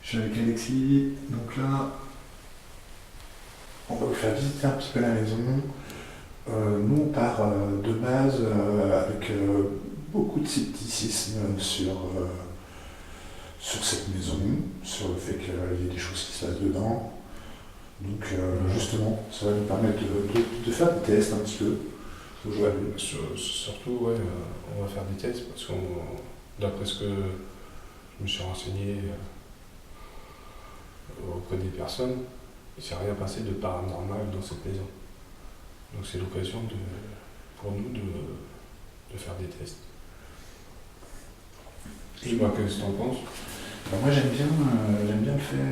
Je suis avec Alexis, donc là, on va vous faire visiter un petit peu la maison. Nous, on part de base avec beaucoup de scepticisme sur cette maison, sur le fait qu'il y ait des choses qui se passent dedans. Donc justement, ça va nous permettre de faire des tests un petit peu. Ouais, surtout, ouais, on va faire des tests parce que d'après ce que je me suis renseigné auprès des personnes, il ne s'est rien passé de paranormal dans cette maison. Donc c'est l'occasion pour nous de faire des tests. Je sais pas qu'est-ce que tu en penses. Moi j'aime bien le fait.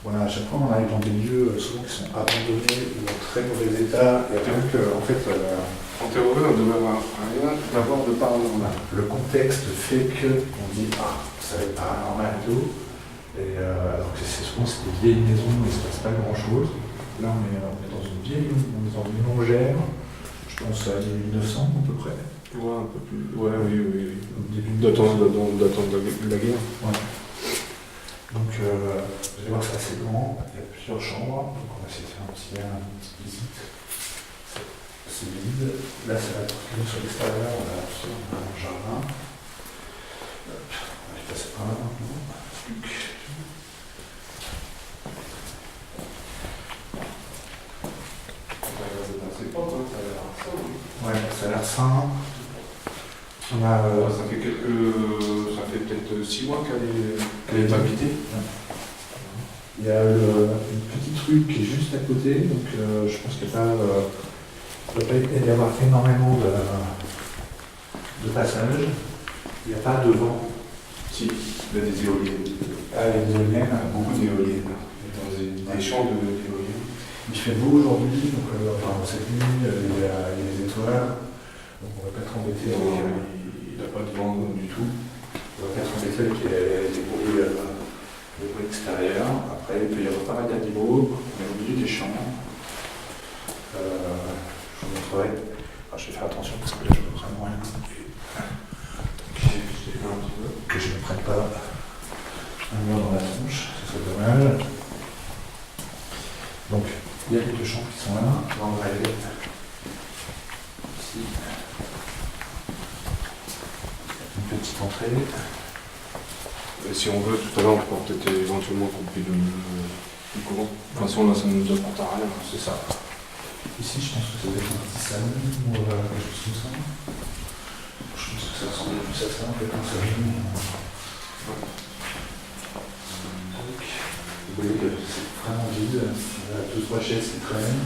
Voilà, à chaque fois on arrive dans des lieux souvent qui sont abandonnés ou en très mauvais état. Et rien que, en fait, En théorie, on devrait avoir rien d'avoir de paranormal. le contexte fait qu'on dit ah, ça va être paranormal et tout. Et alors que souvent c'est des vieilles maisons où il ne se passe pas grand chose. Là on est dans une une longère, je pense à 1900 à peu près. Ouais, un peu plus. Ouais, oui. Au début Datant de la guerre. Ouais. Donc vous allez voir, c'est assez grand, il y a plusieurs chambres, donc on va essayer de faire une petite visite. C'est vide. Là ça va être sur l'extérieur, on a un jardin. On va y passer par là maintenant. C'est propre, hein, ça a l'air ça, oui. Ouais, ça a l'air sain. On a, ça fait peut-être 6 mois qu'elle est habitée. il y a une petite rue qui est juste à côté, donc je pense qu'il ne va pas y avoir énormément de passages. Il n'y a pas de vent. Si, il y a des éoliennes. Ah, il y a des éoliennes. Beaucoup d'éoliennes. Dans des champs d'éoliennes. Il fait beau aujourd'hui, donc cette nuit, il y a les étoiles. Donc on ne va pas être embêté. Il n'a pas de vent du tout. On va pas être embêté avec les bruits extérieurs. Après, il peut y avoir pas mal d'animaux. On est au milieu des champs. Je vous montrerai. Alors, je vais faire attention parce que là, je ne vois vraiment rien. Que je ne prenne pas un mur dans la tronche, ce serait dommage. Donc, il y a les deux chambres qui sont là. Là, on va aller ici. Une petite entrée. Et si on veut, tout à l'heure, on pourra peut-être éventuellement couper le courant. De toute façon, là, ça ne nous apporte à rien. C'est ça. Ici, je pense que ça doit être un petit salon ou quelque chose comme ça. Je pense que ça ressemble plus à ça, en fait, un salon. Donc, vous voyez que c'est vraiment vide. Il y a 2-3 chaises qui traînent.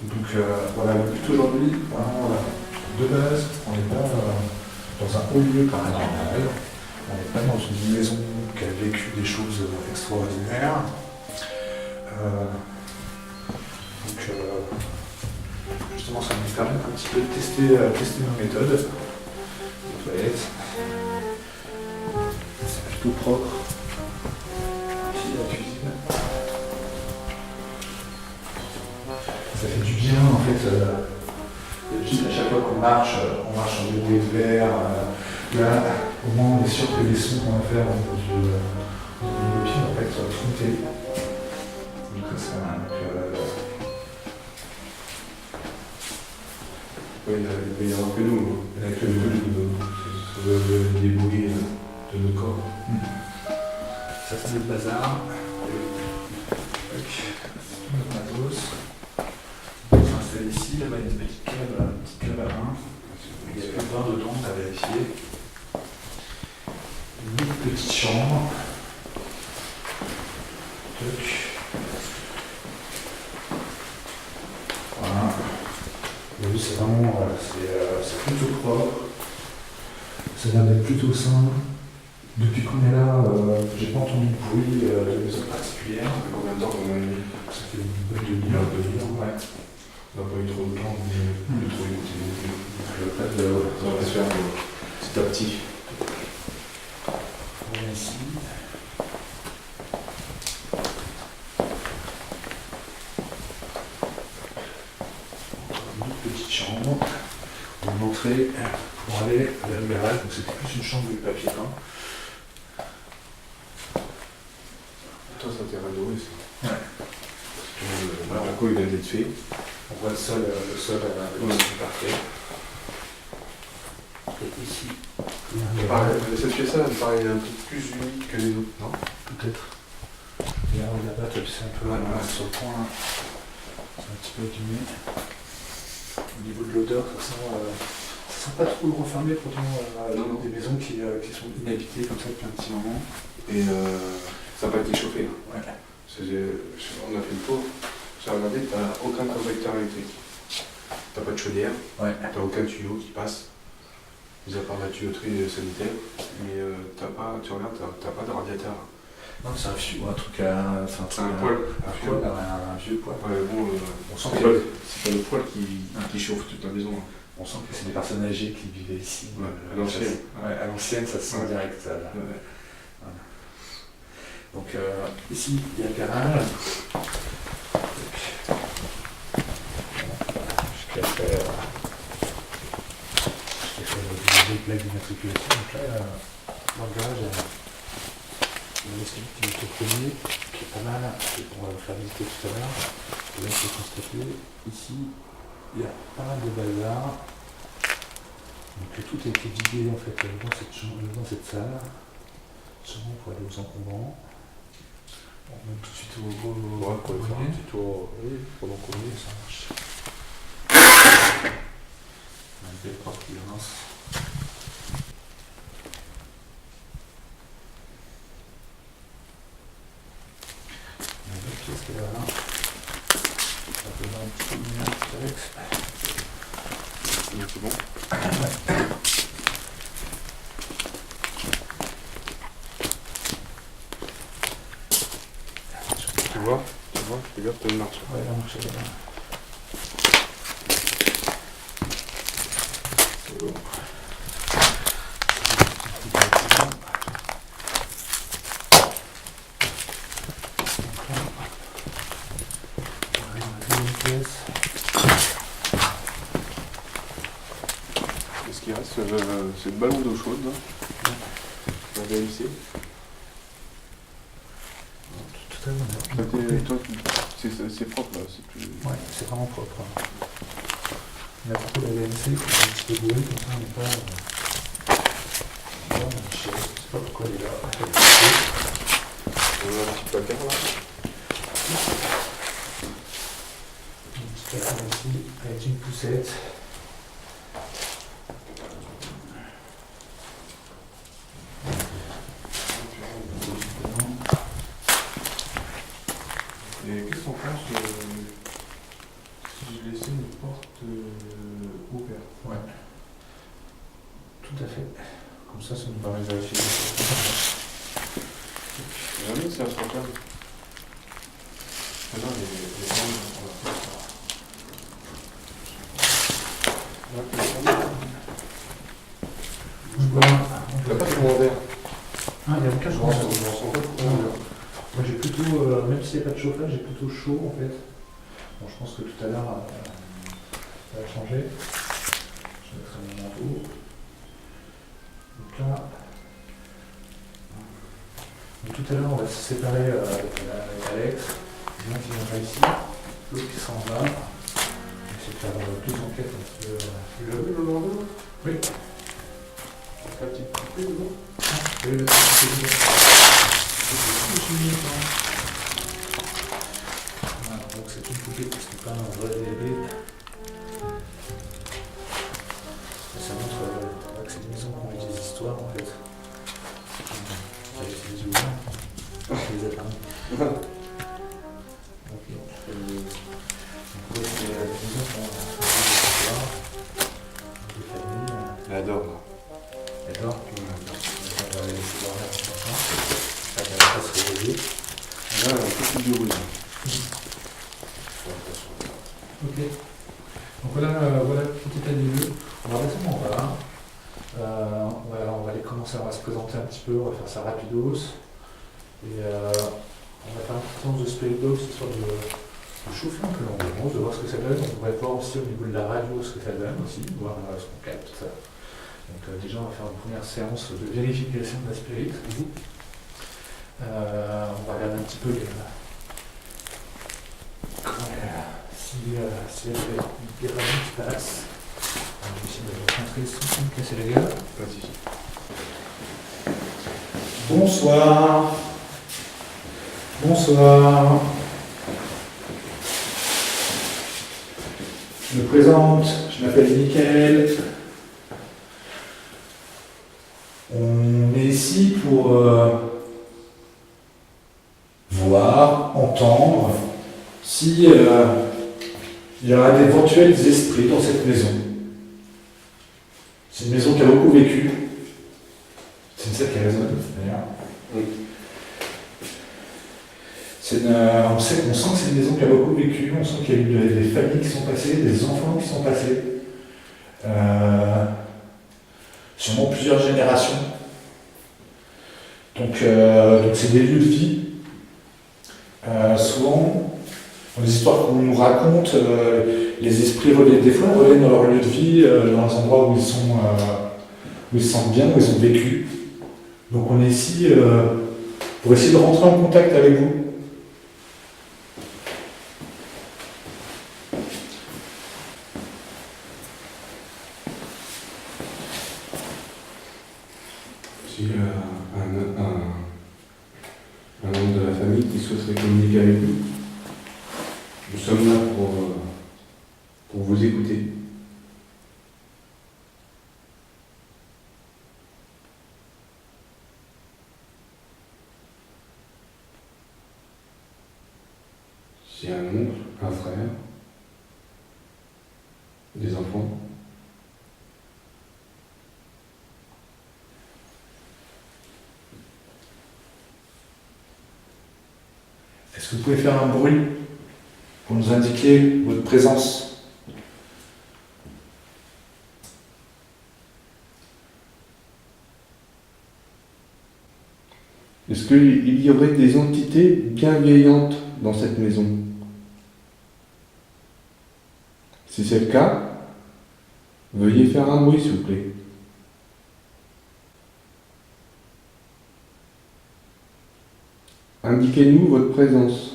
Donc voilà, le but aujourd'hui, vraiment, de base, on n'est pas dans un haut lieu paranormal. On n'est pas dans une maison qui a vécu des choses extraordinaires. Donc justement, ça nous permet un petit peu de tester nos méthodes. Les toilettes. C'est plutôt propre. Ici, la cuisine. Ça fait du bien en fait. Juste à chaque fois qu'on marche, on marche en débrouille de verre. Là, au moins, on est sûr que les sons qu'on va faire au niveau du pied vont pas être frontés. Donc ça, Oui, il va y avoir que nous. il n'y a que Le débrouiller de nos corps. ça c'est le bazar. Notre matos. On va s'installer ici, là-bas il y a une petite cave à vin. Il y a plein de vin dedans, on va vérifier. Une autre petite chambre. Toc. Voilà. Vous voyez, c'est vraiment, c'est plutôt propre. Ça a l'air d'être plutôt sain. Depuis qu'on est là, j'ai pas entendu de bruit de maison particulière. Combien de temps on a mis? Ça fait une bonne demi-heure, ouais. On n'a pas eu trop de temps de trop écouter. Ça va se faire petit à petit. On est ici. Une petite chambre. une entrée pour aller vers le garage, donc c'était plus une chambre de papier peint. Toi, ça t'est rénové, ça. Ouais. Alors, du coup, il vient d'être fait. On voit le sol du parquet. Et ici, il y a un garage. Cette pièce-là, elle me paraît un peu plus humide que les autres, non? Peut-être. Et là, là-bas, c'est un peu sur le point, là. C'est un petit peu abîmé. Au niveau de l'odeur, ça sent pas trop le refermé, pourtant Non. des maisons qui sont inhabitées comme ça depuis un petit moment. Et ça n'a pas été chauffé. Ouais. On a fait le tour. J'ai regardé, t'as aucun convecteur électrique. T'as pas de chaudière, Ouais. t'as aucun tuyau qui passe, mis à part la tuyauterie sanitaire, mais tu regardes, t'as pas de radiateur. Non, c'est un vieux, un truc C'est un poêle. un vieux poêle. Ouais, bon, On sent c'est que pas le poêle qui chauffe toute la maison. Hein. on sent que c'est des personnes âgées qui vivaient ici. Ouais, à l'ancienne. Ouais, à l'ancienne, ça se sent Ouais. direct. Là. Ouais. Voilà. Donc ici, il y a le garage. Je l'ai fait des plaques d'immatriculation. Donc là, dans le garage, il y a l'escalier qui est au premier, qui est pas mal, on va le faire visiter tout à l'heure. Et là, on peut constater, ici, il y a pas mal de bazar. Donc tout a été vidé en fait dans cette salle. Sûrement pour aller aux encombrants. On met tout de suite au Ouais, pour faire un premier. petit tour, oui, pendant qu'on y est. Ça marche. Une belle porte qui lance. Une belle pièce qui est là. Ça peut avoir un petit peu de lumière avec. C'est bon. Tu vois, fais gaffe, t'as une marche. Ouais, la marche est là. C'est bon. Ce qui reste, c'est le ballon d'eau chaude, là. On va vérifier. Tout à l'heure. Toi, c'est propre, là. C'est plus... Ouais, c'est vraiment propre. On a beaucoup la VMC, il faut un petit peu de bruit, comme ça on n'est pas... Là, on a chier, je sais pas pourquoi elle est là. On a un petit placard, là. Un petit placard ici, avec une poussette. Et qu'est-ce qu'on pense si je laissais une porte ouverte? Ouais. Tout à fait. Comme ça nous permet de vérifier. Jamais c'est un portable. Ah non, les bandes, on va faire ça. Il n'y a pas de courant d'air. Ah, il y a aucun Je changement. ressens pas de courant d'air. Moi j'ai plutôt, même s'il n'y a pas de chauffage, j'ai plutôt chaud en fait. Bon, je pense que tout à l'heure, ça va changer. Je mettrai mon manteau. Donc là, donc, tout à l'heure on va se séparer avec Alex. L'un qui viendra ici, l'autre qui s'en va. On va essayer de faire deux enquêtes un petit peu. Tu l'as vu le bordel? Oui. La petite coupée dedans? Oui, le voilà, donc c'est une poupée parce que pas un vrai bébé. Ça montre que c'est une maison qui a des histoires en fait. Avec les ouverts, les épargnes. Ok. Donc c'est la maison qu'on a des histoires, des familles. Elle adore, là. D'accord. On va les laisser dormir maintenant. Ça va pas se réveiller. Là, un peu plus de bruit. Ok. Donc voilà le petit état des lieux. On va descendre en bas. On va aller commencer, on va se présenter un petit peu, on va faire ça rapidos. Et on va faire un petit temps de spirit box, histoire chauffer un peu l'ambiance, de voir ce que ça donne. On pourrait voir aussi au niveau de la radio ce que ça donne aussi, voir ce qu'on capte. Donc déjà on va faire une première séance de vérification de la spirit. On va regarder un petit peu si elle fait des radios qui passent. Je vais essayer de me concentrer sans me casser la gueule. Vas-y. Bonsoir. Bonsoir. Je me présente, je m'appelle Mickaël. On est ici pour voir, entendre si il y aura d'éventuels esprits dans cette maison. C'est une maison qui a beaucoup vécu. C'est une scène qui résonne, d'ailleurs. Oui. On sent que c'est une maison qui a beaucoup vécu, on sent qu'il y a eu des familles qui sont passées, des enfants qui sont passés. Sûrement plusieurs générations. Donc c'est des lieux de vie. Souvent, dans les histoires qu'on nous raconte, les esprits reviennent des fois, reviennent dans leur lieu de vie, dans les endroits où ils se sentent bien, où ils ont vécu. Donc on est ici pour essayer de rentrer en contact avec vous. S'il y a un membre de la famille qui souhaiterait communiquer avec nous, nous sommes là pour vous écouter. S'il y a un oncle, un frère, des enfants, est-ce que vous pouvez faire un bruit pour nous indiquer votre présence? est-ce qu'il y aurait des entités bienveillantes dans cette maison? Si c'est le cas, veuillez faire un bruit, s'il vous plaît. Indiquez-nous votre présence.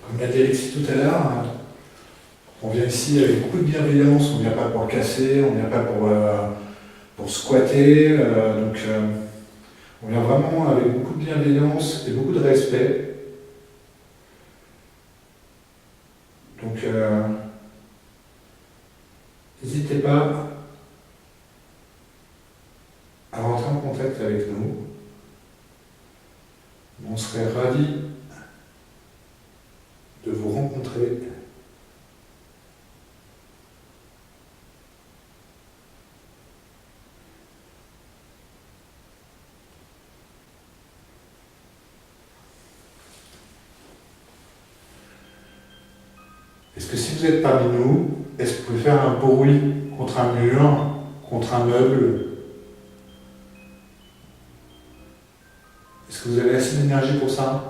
Comme l'a dit Alexis tout à l'heure, on vient ici avec beaucoup de bienveillance, on ne vient pas pour casser, on ne vient pas pour squatter, on vient vraiment avec beaucoup de bienveillance et beaucoup de respect. Donc n'hésitez pas à rentrer en contact avec nous. On serait ravis de vous rencontrer. Est-ce que si vous êtes parmi nous, est-ce que vous pouvez faire un bruit contre un mur, contre un meuble? Est-ce que vous avez assez d'énergie pour ça?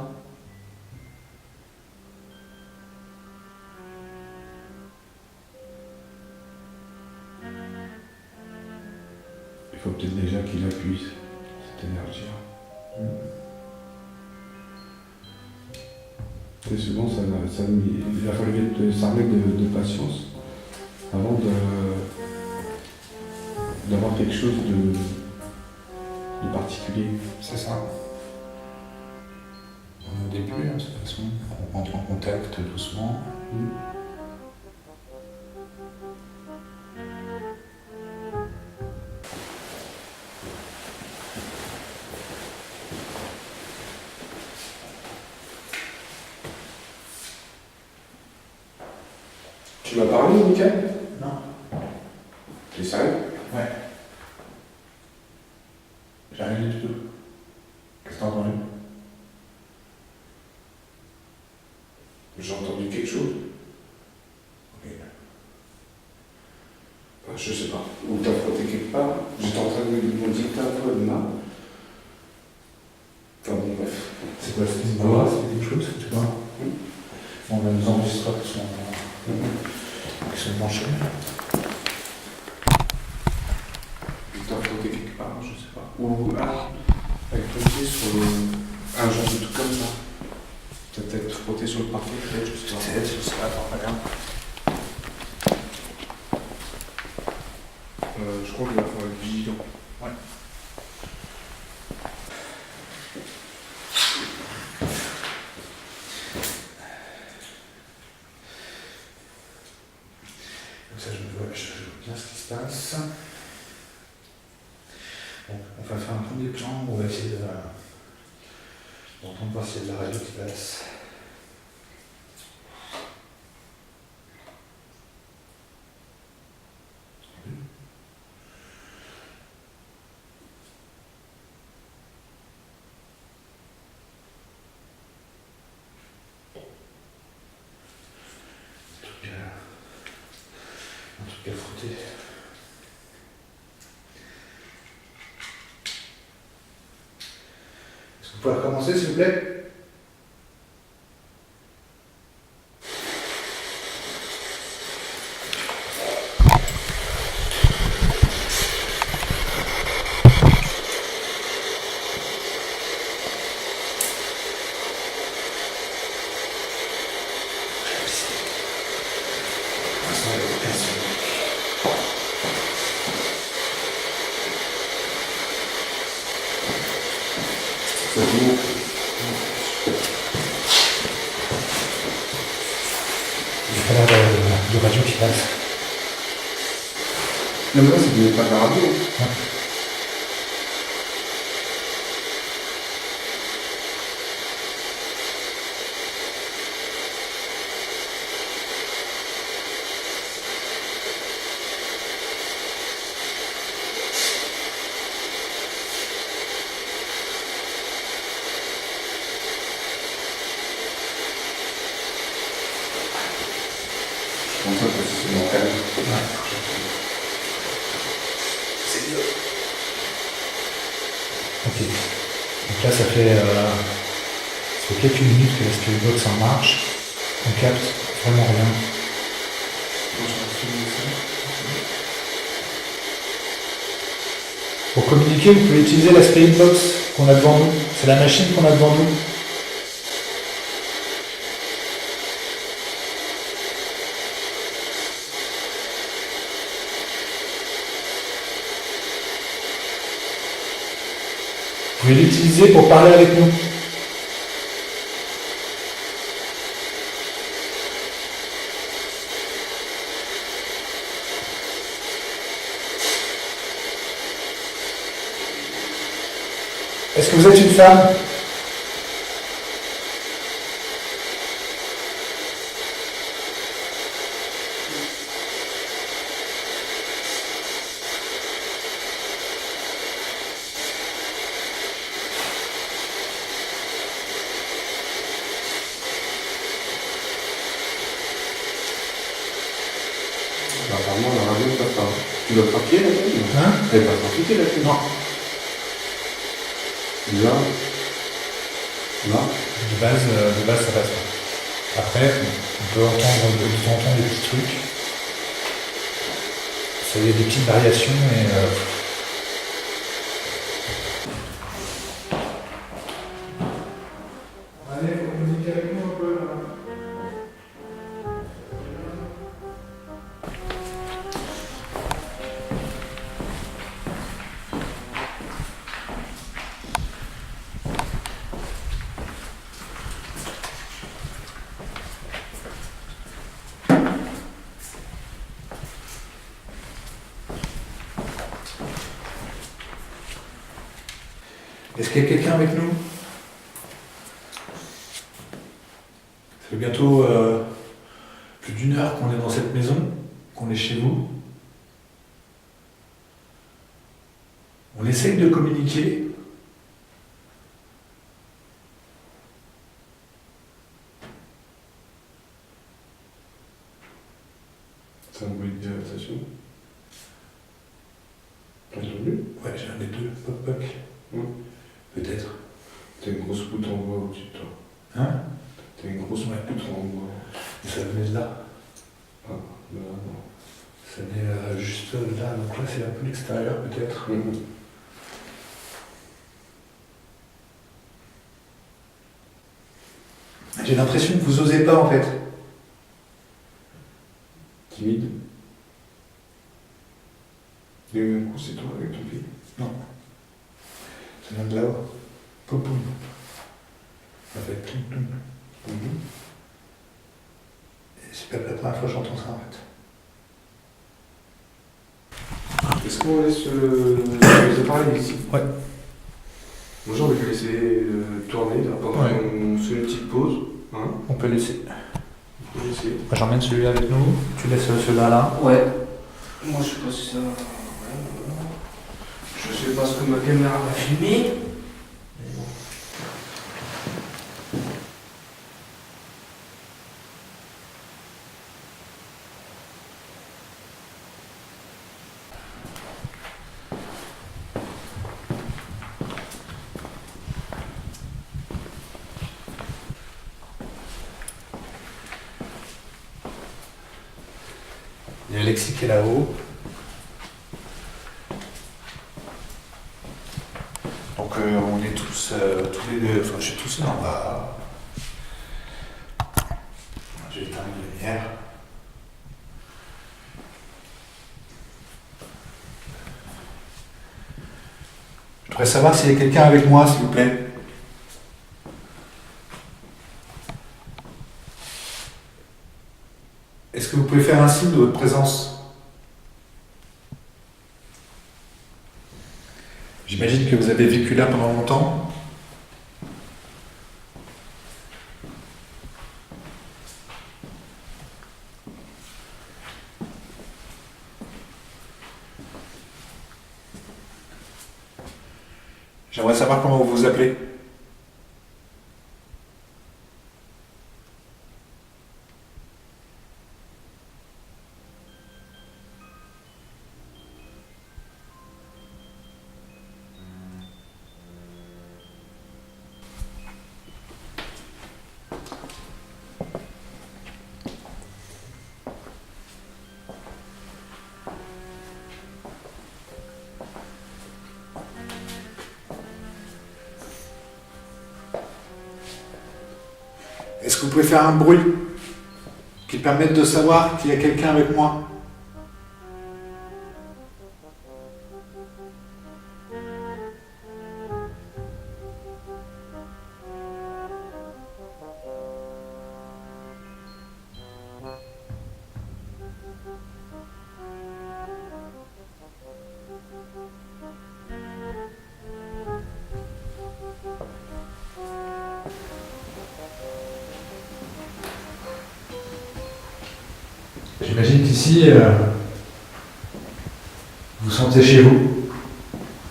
Il faut peut-être déjà qu'il appuie cette énergie. Et souvent, il a fallu s'armer de patience avant d'avoir quelque chose de particulier. C'est ça. Au début, de toute façon, on rentre en contact doucement. Tu m'as parlé, Mickaël? Non. T'es sérieux? Ouais. J'ai rien du tout. Qu'est-ce que t'as entendu? J'ai entendu quelque chose. Je sais pas. Ou t'as frotté quelque part. J'étais en train de me dire t'as un peu de mal. Enfin bon, bref. C'est quoi, c'est une voix, c'est quelque chose, tu vois? On a nos enregistreurs qui sont branchés. T'as frotté quelque part, je sais pas. Ou avec ton pied sur un genre de truc comme ça. T'as peut-être frotté sur le parquet, peut-être, je sais pas. Peut-être, je sais pas, attends, regarde. Je crois qu'il va falloir être vigilant. Ouais. Comme ça, je vois bien ce qui se passe. Bon, on va faire un premier plan, on va essayer d'entendre voir s'il y a de la radio qui passe. Un truc à frotter. Est-ce que vous pouvez recommencer, s'il vous plaît? Il n'y a pas l'air de radio qui passe. Non, mais là, c'est pas de la radio. Ouais. Je pense que c'est mon calme. Ouais. C'est mieux. Ok. Donc là, ça fait quelques minutes que la Spirit Box en marche. On capte vraiment rien. Pour communiquer, vous pouvez utiliser la Spirit Box qu'on a devant nous. C'est la machine qu'on a devant nous. Vous pouvez l'utiliser pour parler avec nous. Est-ce que vous êtes une femme? Bah, apparemment, la radio ne passe pas. Tu dois papier la tête? Hein? Elle passe pas piquer la tête? Non. Là. Là. De base, ça passe pas. Après, on peut entendre des petits trucs. Ça y a des petites variations et allez, faut communiquer avec nous un peu là. Est-ce qu'il y a quelqu'un avec nous? Ça fait bientôt plus d'une heure qu'on est dans cette maison, qu'on est chez vous. On essaye de communiquer. C'est un bruit de dilatation. tombe. Ça venait de là. Ah, là, non. Ça venait juste là, donc là c'est un peu l'extérieur peut-être. J'ai l'impression que vous osez pas en fait. Timide. Il y a eu un coup, c'est toi avec ton pied. Non. Ça vient de là-haut. Poum poum. Ça fait toum toum. Et c'est pas la première fois que j'entends ça en fait. Est-ce qu'on laisse les appareils ici? Ouais. Moi j'ai envie de laisser tourner là, pendant qu'on se fait une petite pause. Hein, On peut laisser. on peut laisser. J'emmène celui avec nous. Tu laisses celui-là là. Ouais. Moi je sais pas si ça. Ouais, voilà. Je sais pas ce que ma caméra va filmer. Mais bon. Il y a Alexis qui est là-haut. Donc on est tous les deux, enfin je suis tout seul en bas. J'ai éteint une lumière. Je voudrais savoir s'il y a quelqu'un avec moi, s'il vous plaît. Est-ce que vous pouvez faire un signe de votre présence? J'imagine que vous avez vécu là pendant longtemps. J'aimerais savoir comment vous vous appelez. Est-ce que vous pouvez faire un bruit qui permette de savoir qu'il y a quelqu'un avec moi? J'imagine qu'ici, vous vous sentez chez vous,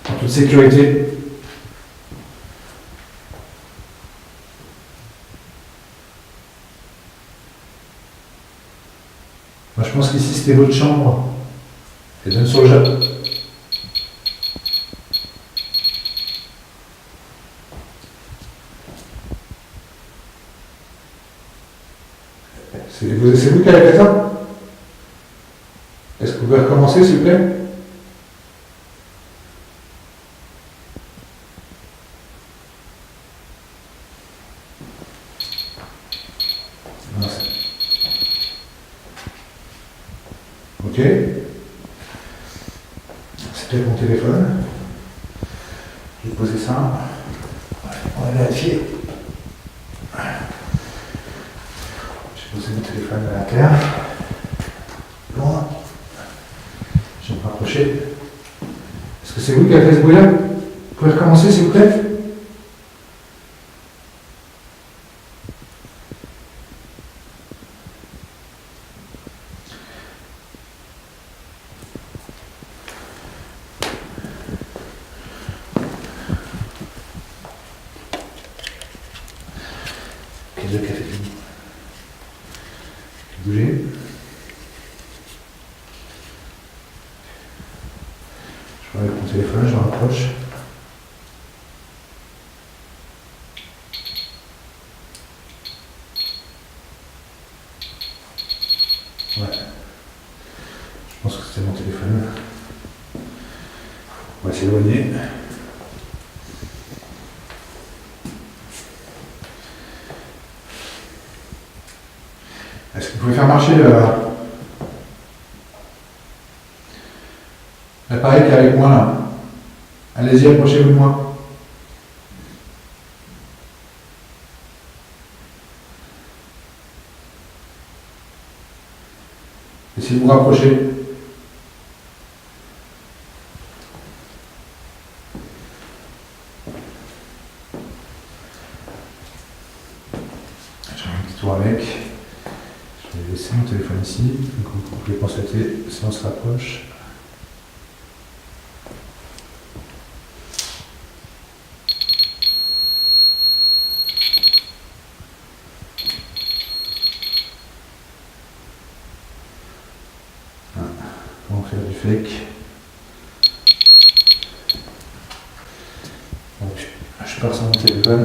en toute sécurité. Moi, je pense qu'ici, c'était votre chambre. Et donne sur le Japon. C'est vous qui avez fait ça? Est-ce que vous pouvez recommencer, s'il vous plaît? Non, ok. C'est peut-être mon téléphone. Je vais poser ça. Ouais, on va vérifier. J'ai posé mon téléphone à la terre. Loin. Je vais me rapprocher. Est-ce que c'est vous qui avez fait ce bruit-là? Vous pouvez recommencer, s'il vous plaît? Quel est le café fini? Bougez. Je prends avec mon téléphone, je me rapproche. s'éloigner. Est-ce que vous pouvez faire marcher l'appareil qui est avec moi là? Allez-y, approchez-vous de moi. Essayez de vous rapprocher. J'ai un petit tour avec. Je vais laisser mon téléphone ici. Donc vous pouvez constater si on se rapproche. On va faire du fake. Donc, je pars sur mon téléphone.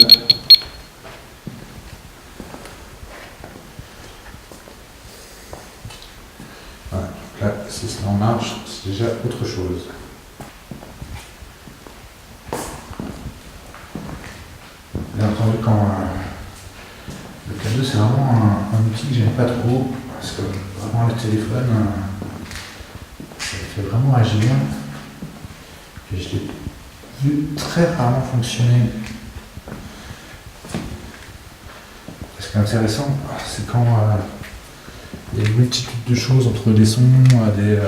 Voilà, donc là, si ça en marche, c'est déjà autre chose. Bien entendu, quand le K2, c'est vraiment un outil que j'aime pas trop, parce que vraiment le téléphone, ça fait vraiment agir. Et je l'ai vu très rarement fonctionner. Ce qui est intéressant, c'est quand il y a une multitude de choses entre des sons, des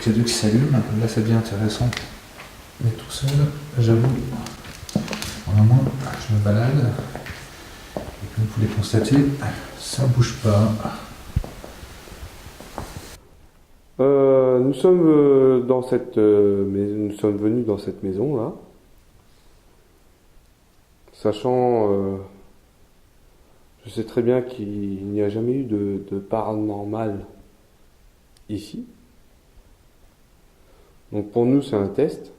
K2 qui s'allument. Là, ça devient intéressant. Mais tout seul, j'avoue, vraiment, je me balade. Et comme vous pouvez le constater, ça ne bouge pas. Nous sommes nous sommes venus dans cette maison là, sachant, je sais très bien qu'il n'y a jamais eu de paranormal ici. Donc pour nous c'est un test,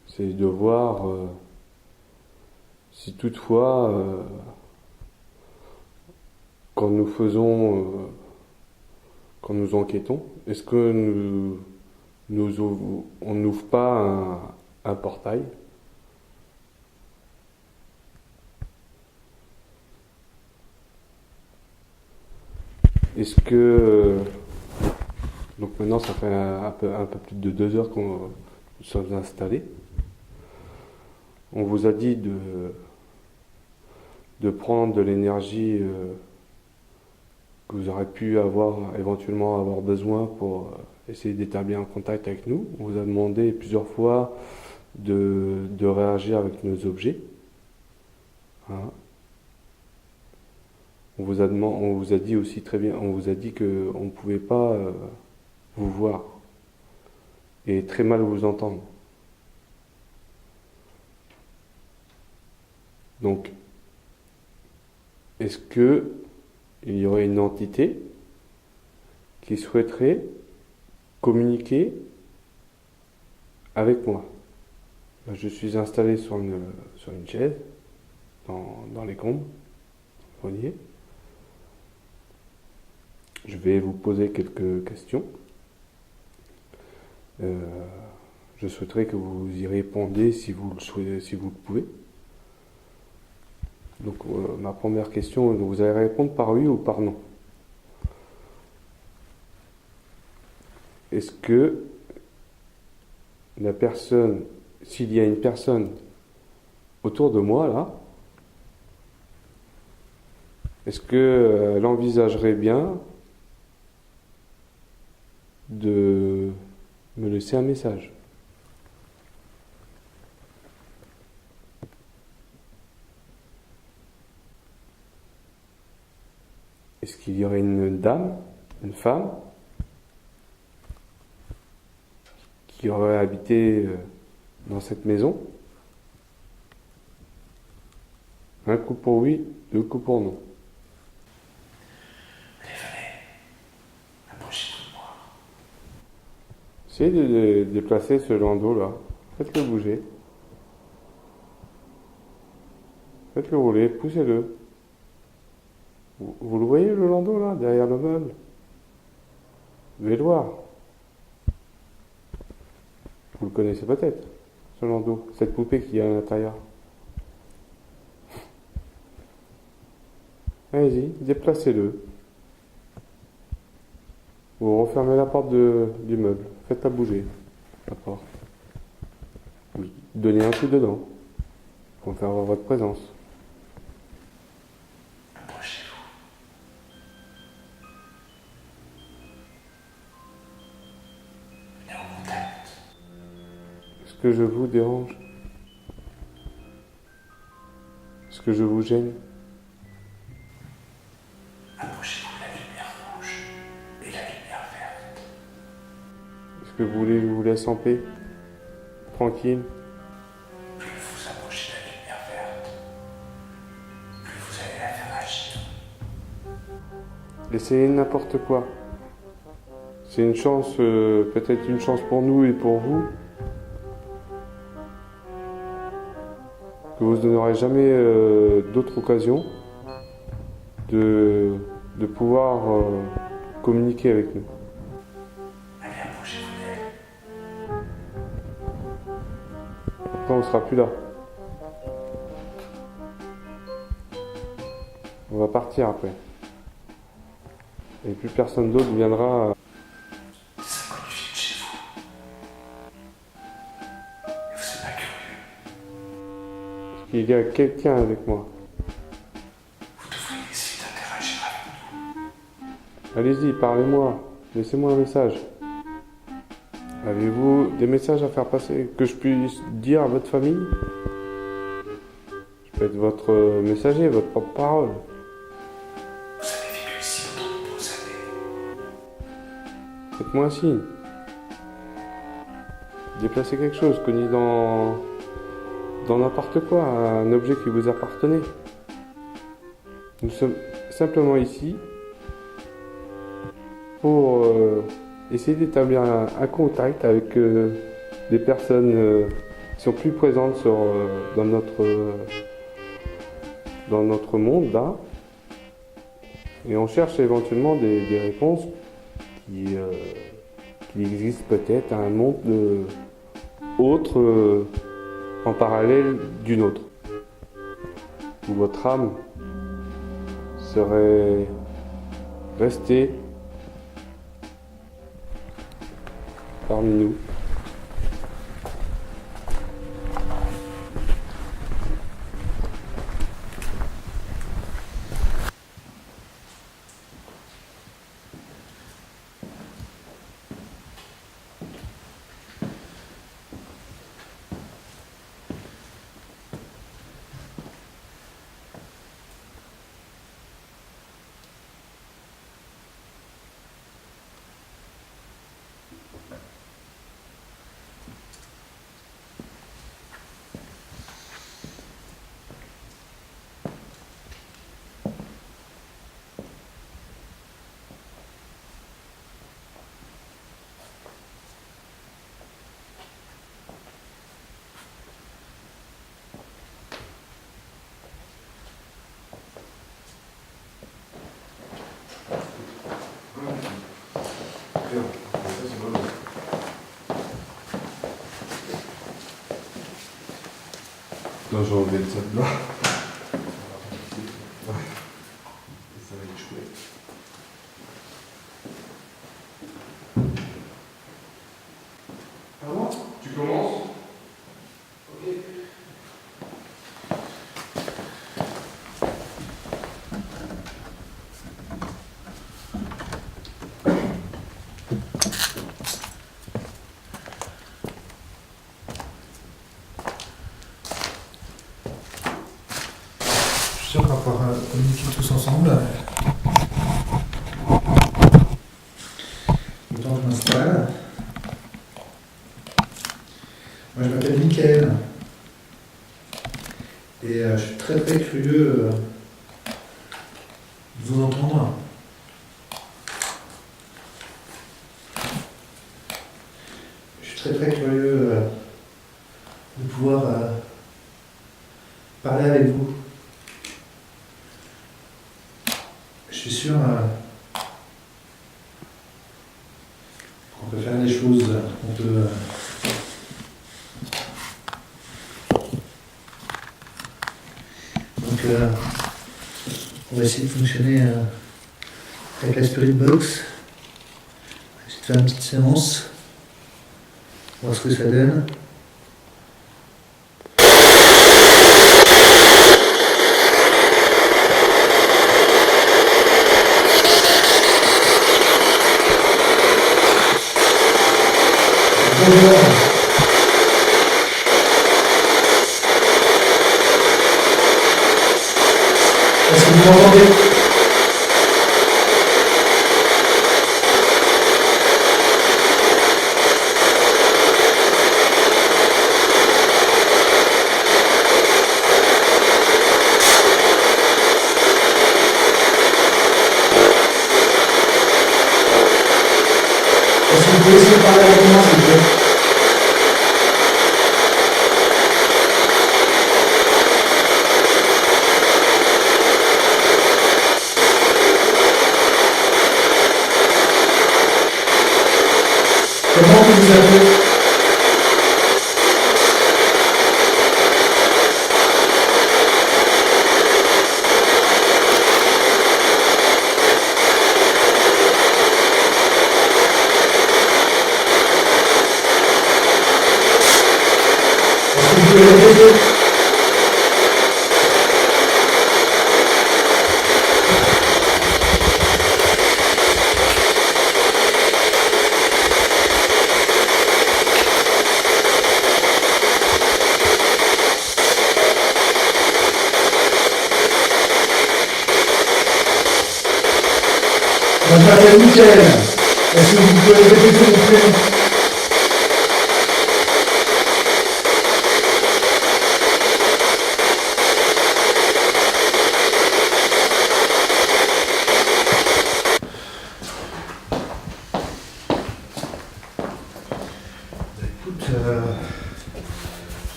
c'est de voir si toutefois quand nous faisons quand nous enquêtons, est-ce que on n'ouvre pas un portail? Est-ce que... Donc maintenant, ça fait un peu plus de 2 heures qu'on nous sommes installés. On vous a dit de prendre de l'énergie que vous aurez pu éventuellement avoir besoin pour essayer d'établir un contact avec nous. On vous a demandé plusieurs fois de réagir avec nos objets. Hein. On vous a dit aussi très bien, on vous a dit qu'on ne pouvait pas vous voir et très mal vous entendre. Donc, est-ce que il y aurait une entité qui souhaiterait communiquer avec moi? Je suis installé sur une chaise dans les combles, vous voyez. Je vais vous poser quelques questions. Je souhaiterais que vous y répondiez si vous le souhaitez, si vous le pouvez. Donc ma première question, vous allez répondre par oui ou par non. Est-ce que la personne, s'il y a une personne autour de moi là, est-ce qu'elle envisagerait bien de me laisser un message? Est-ce qu'il y aurait une dame, une femme, qui aurait habité dans cette maison? Un coup pour oui, 2 coups pour non. Approchez-vous de moi. Essayez de déplacer ce landau là. Faites-le bouger. Faites-le rouler, poussez-le. Vous le voyez le landau là, derrière le meuble? Vous devez le voir. Vous le connaissez peut-être, ce landau, cette poupée qui est à l'intérieur. Allez-y, déplacez-le. Vous refermez la porte du meuble. Faites-la bouger, la porte. Vous donnez un coup dedans pour faire votre présence. Approchez-vous. Venez au contact. Est-ce que je vous dérange? Est-ce que je vous gêne? Approchez-vous de la lumière rouge et la lumière verte. Est-ce que vous voulez que je vous laisse en paix? Tranquille? Plus vous approchez de la lumière verte, plus vous allez la faire agir. Essayez n'importe quoi. C'est une chance, peut-être une chance pour nous et pour vous, que vous n'aurez jamais d'autre occasion de pouvoir communiquer avec nous. Allez, approchez-vous d'elle. Après, on ne sera plus là. On va partir après. Et plus personne d'autre viendra. Des inconnus viennent chez vous. Et vous n'êtes pas curieux. Il y a quelqu'un avec moi. Vous devriez essayer d'interagir avec nous. Allez-y, parlez-moi. Laissez-moi un message. Avez-vous des messages à faire passer que je puisse dire à votre famille? Je peux être votre messager, votre porte-parole. Vous avez vécu ici pendant de nombreuses années. Faites-moi un signe. Déplacez quelque chose, cognez dans n'importe quoi, un objet qui vous appartenait. Nous sommes simplement ici pour essayer d'établir un contact avec des personnes qui sont plus présentes dans notre monde là. Et on cherche éventuellement des réponses qui existent peut-être à un monde autre en parallèle d'une autre. Où votre âme serait restée parmi nous. Non, j'ai enlevé ça de là. Ça va être chouette. Ah bon? Tu commences? Ok. Je suis sûr qu'on va pouvoir communiquer tous ensemble. Le temps que je m'installe. Moi je m'appelle Mickaël. Et je suis très très curieux de vous entendre. Je suis très très curieux de pouvoir parler avec vous. Je suis sûr qu'on peut faire des choses, on peut on va essayer de fonctionner avec la Spirit Box. On va essayer de faire une petite séance, voir ce que ça donne. Est-ce que vous m'entendez? Est-ce que vous pouvez essayer de parler avec moi, s'il vous plaît? Comment vous vous appelez? Est-ce que vous pouvez répéter? Je m'appelle Michael. Est-ce que vous pouvez répéter mon prénom? Écoute,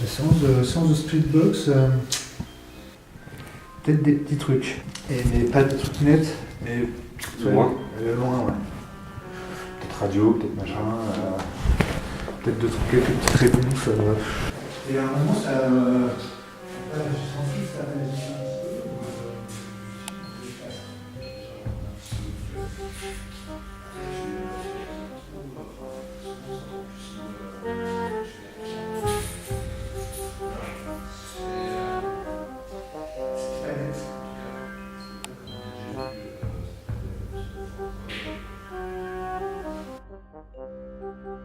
la séance de Spirit Box, peut-être des petits trucs. Mais pas des trucs nets, mais Loin. Loin, ouais. Peut-être radio, peut-être machin. Peut-être quelques petites réponses. Et à un moment, ça. J'ai senti que ça réagissait un petit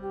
peu.